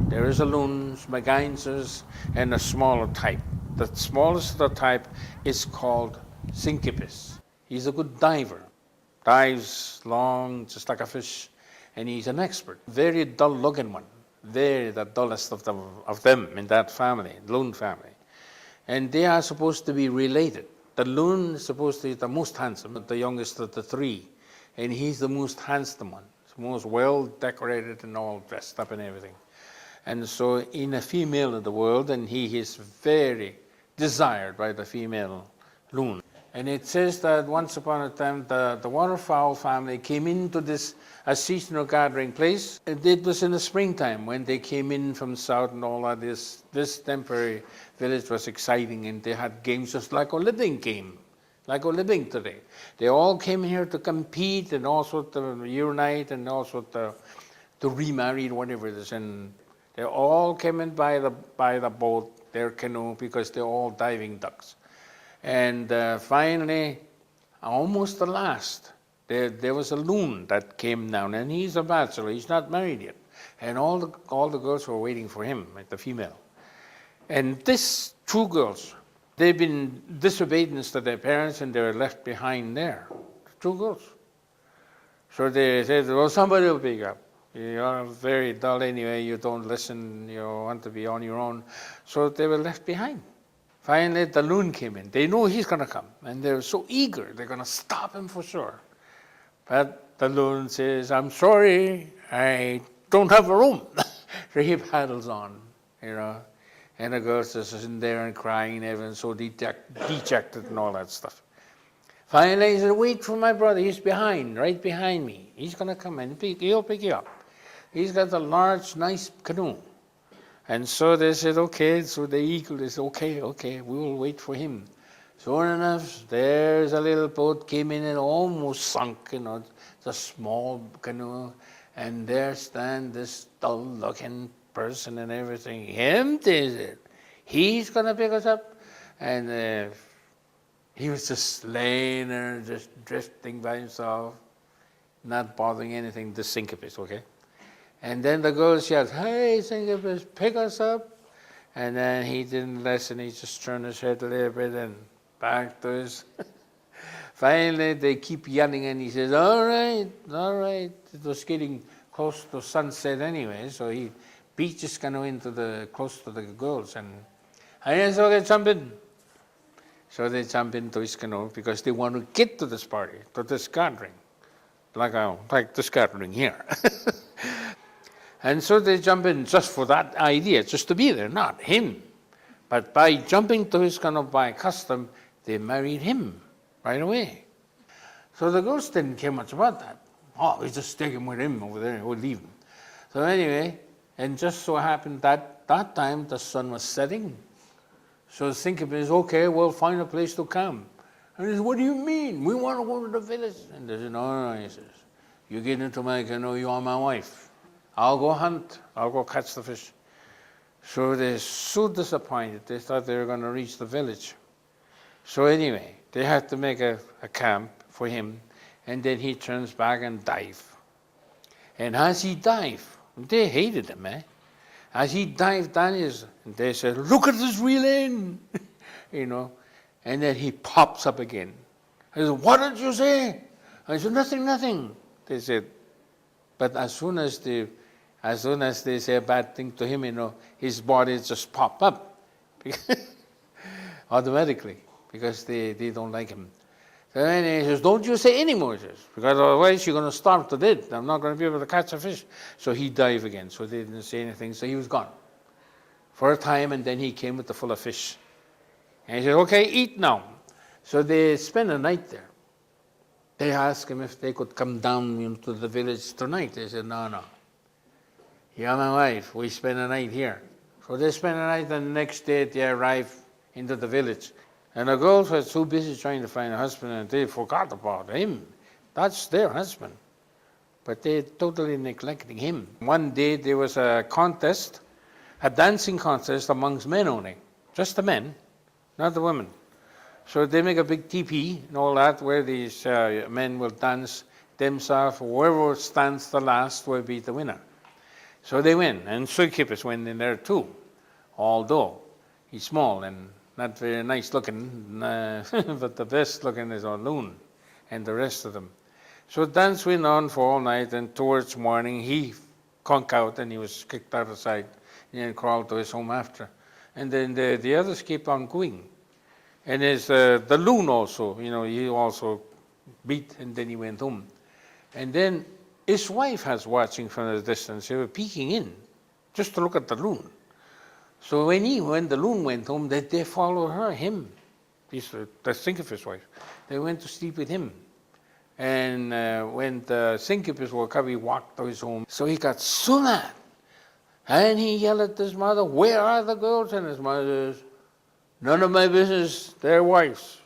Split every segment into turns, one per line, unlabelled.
There is a loons, Magainses, and a smaller type. The smallest of the type is called Syncypus. He's a good diver, dives long, just like a fish, and he's an expert. Very dull-looking one, very the dullest of them in that family, loon family. And they are supposed to be related. The loon is supposed to be the most handsome, the youngest of the three, and he's the most handsome one, most well decorated and all dressed up and everything. And so in a female of the world, and he is very desired by the female loon. And it says that once upon a time the waterfowl family came into this a seasonal gathering place. And it was in the springtime when they came in from south and all that. This temporary village was exciting, and they had games just like a living game, like a living today. They all came here to compete and also to unite and also to remarry, whatever it is. And they all came in by the boat, their canoe, because they're all diving ducks. And finally, almost the last, there was a loon that came down, and he's a bachelor, he's not married yet. And all the girls were waiting for him, like the female. And these two girls, they've been disobedience to their parents, and they were left behind there. Two girls. So they said, well, somebody will pick up. You're very dull anyway, you don't listen, you want to be on your own. So they were left behind. Finally, the loon came in. They know he's going to come, and they're so eager, they're going to stop him for sure. But the loon says, I'm sorry, I don't have a room. So he paddles on, and the girls are sitting there and crying and everything, so dejected and all that stuff. Finally, he said, wait for my brother, he's behind, right behind me. He's going to come and he'll pick you up. He's got a large, nice canoe. And so they said, okay, so the eagle is okay, we will wait for him. Sure enough, there's a little boat came in and almost sunk, it's a small canoe. And there stands this dull-looking person and everything. Him, they said, he's going to pick us up. And he was just laying there, just drifting by himself, not bothering anything, the Syncypus, okay? And then the girl shouts, hey, Syncypus, pick us up. And then he didn't listen, he just turned his head a little bit and back to his... Finally, they keep yelling, and he says, all right. It was getting close to sunset anyway, so he beat his canoe close to the girls. And I said, okay, jump in. So they jump into his canoe because they want to get to this party, to this gathering, like this gathering here. And so they jump in just for that idea, just to be there, not him. But by jumping to his canoe by custom, they married him right away. So the girls didn't care much about that. Oh, we just take him with him over there, we'll leave him. So anyway, and just so happened that time the sun was setting. So Syncypus, okay, we'll find a place to camp. And he says, what do you mean? We want to go to the village. And they said, no, he says, you get into my canoe, you are my wife. I'll go hunt, I'll go catch the fish. So they're so disappointed, they thought they were going to reach the village. So anyway, they had to make a camp for him, and then he turns back and dives. And as he dived, they hated him, As he dived down, they said, look at this reel in, and then he pops up again. I said, what did you say? I said, nothing. They said, but as soon as they say a bad thing to him, his body just pop up automatically because they don't like him. So then he says, don't you say any more, because otherwise you're going to starve to death. I'm not going to be able to catch a fish. So he dived again. So they didn't say anything. So he was gone for a time, and then he came with the full of fish. And he said, okay, eat now. So they spent a night there. They asked him if they could come down to the village tonight. They said, no. You're my wife. We spend a night here. So they spent a night, and the next day they arrived into the village. And the girls were so busy trying to find a husband, and they forgot about him. That's their husband. But they totally neglecting him. One day there was a contest, a dancing contest amongst men only. Just the men, not the women. So they make a big teepee and all that, where these men will dance themselves. Whoever stands the last will be the winner. So they went, and Syncytius went in there too, although he's small and not very nice looking, but the best looking is Loon and the rest of them. So dance went on for all night, and towards morning he conk out and he was kicked out of sight and crawled to his home after. And then the others kept on going. And there's the Loon also, he also beat and then he went home. And then his wife was watching from the distance. They were peeking in just to look at the Loon. So when the Loon went home, they followed him. The Syncytius wife. They went to sleep with him. And when the Syncytius woke up, he walked to his home. So he got so mad. And he yelled at his mother, "Where are the girls?" And his mother says, "None of my business, they're wives."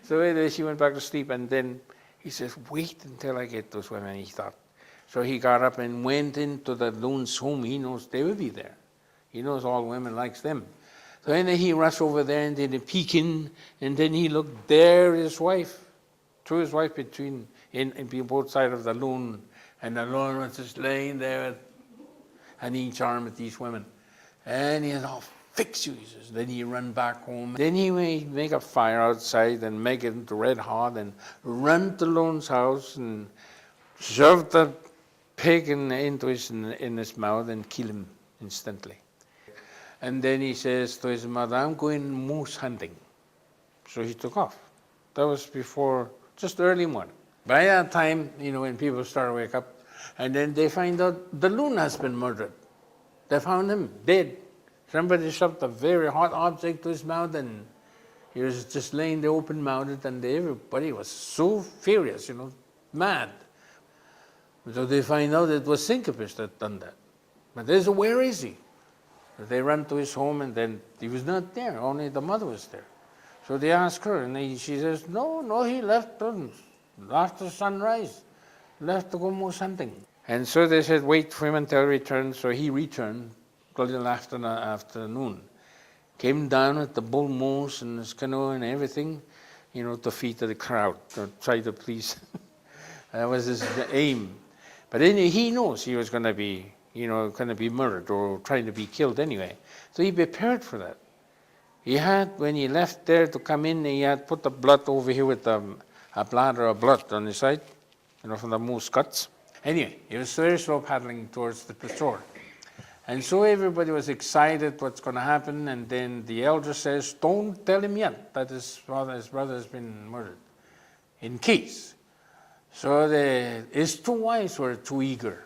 So anyway, she went back to sleep. And then he says, "Wait until I get those women," he thought. So he got up and went into the Loon's home. He knows they will be there. He knows all women likes them. So then he rushed over there and then he peeked in, and then he looked there, his wife, threw his wife between both sides of the Loon, and the Loon was just laying there, and he charmed with these women. And he said, "I'll fix you," he says. Then he run back home. Then he make a fire outside and make it into red hot and run to Loon's house and shove the pig into in his mouth and kill him instantly. And then he says to his mother, "I'm going moose hunting." So he took off. That was before, just early morning. By that time, when people start to wake up, and then they find out the Loon has been murdered. They found him dead. Somebody shoved a very hot object to his mouth, and he was just laying there open-mouthed, and everybody was so furious, mad. So they find out it was Syncytius that done that. But they said, "Where is he?" They ran to his home, and then he was not there. Only the mother was there. So they asked her, and she says, No, he left after sunrise. Left to go moose hunting." And so they said, "Wait for him until he returns." So he returned a little after the afternoon. Came down with the bull moose and his canoe and everything, to feed to the crowd, to try to please. That was his aim. But then he knows he was going to be murdered or trying to be killed anyway. So he prepared for that. He had, when he left there to come in, he had put the blood over here with a bladder of blood on his side, from the moose cuts. Anyway, he was very slow paddling towards the shore. And so everybody was excited what's going to happen. And then the elder says, "Don't tell him yet that his brother has been murdered, in case." So his two wives were too eager.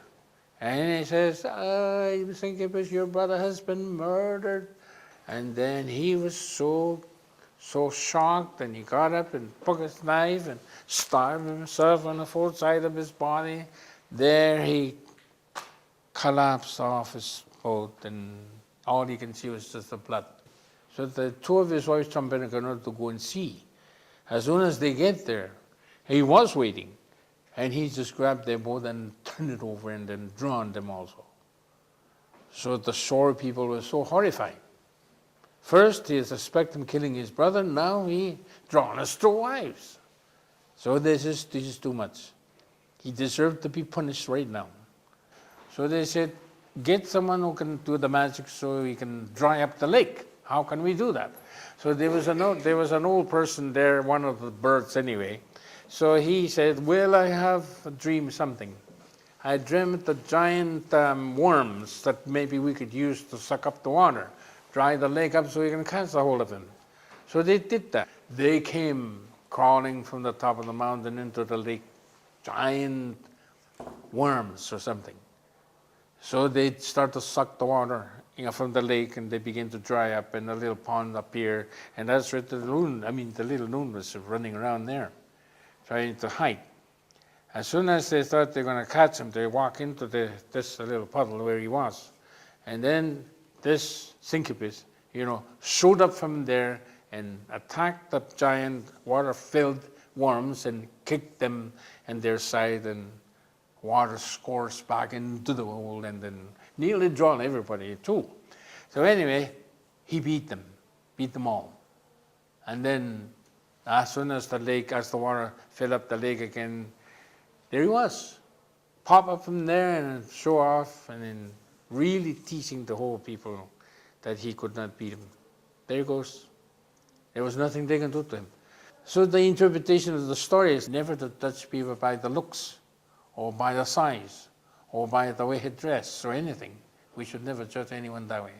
And he says, "I think it was your brother has been murdered." And then he was so shocked, and he got up and took his knife and stabbed himself on the fourth side of his body. There he collapsed off his boat, and all he can see was just the blood. So the two of his wives jumped in a canoe to go and see. As soon as they get there, he was waiting. And he just grabbed their boat and turned it over and then drowned them also. So the shore people were so horrified. First, he suspected him killing his brother. Now he drowned his two wives. So this is too much. He deserved to be punished right now. So they said, "Get someone who can do the magic so we can dry up the lake. How can we do that?" So there was an old person there, one of the birds anyway. So he said, "Well, I have a dream something. I dreamt the giant worms that maybe we could use to suck up the water, dry the lake up so we can catch a hold of him." So they did that. They came crawling from the top of the mountain into the lake, giant worms or something. So they start to suck the water from the lake, and they begin to dry up, and a little pond appear, and that's where the little Loon was running around there, trying to hide. As soon as they thought they're going to catch him, they walk into this little puddle where he was. And then this Syncytius, showed up from there and attacked the giant water-filled worms and kicked them in their side, and water scores back into the hole and then nearly drowned everybody too. So anyway, he beat them all. And then as soon as the water filled up the lake again, there he was, pop up from there and show off, and then really teaching the whole people that he could not beat him. There he goes. There was nothing they can do to him. So the interpretation of the story is never to judge people by the looks, or by the size, or by the way he dressed, or anything. We should never judge anyone that way.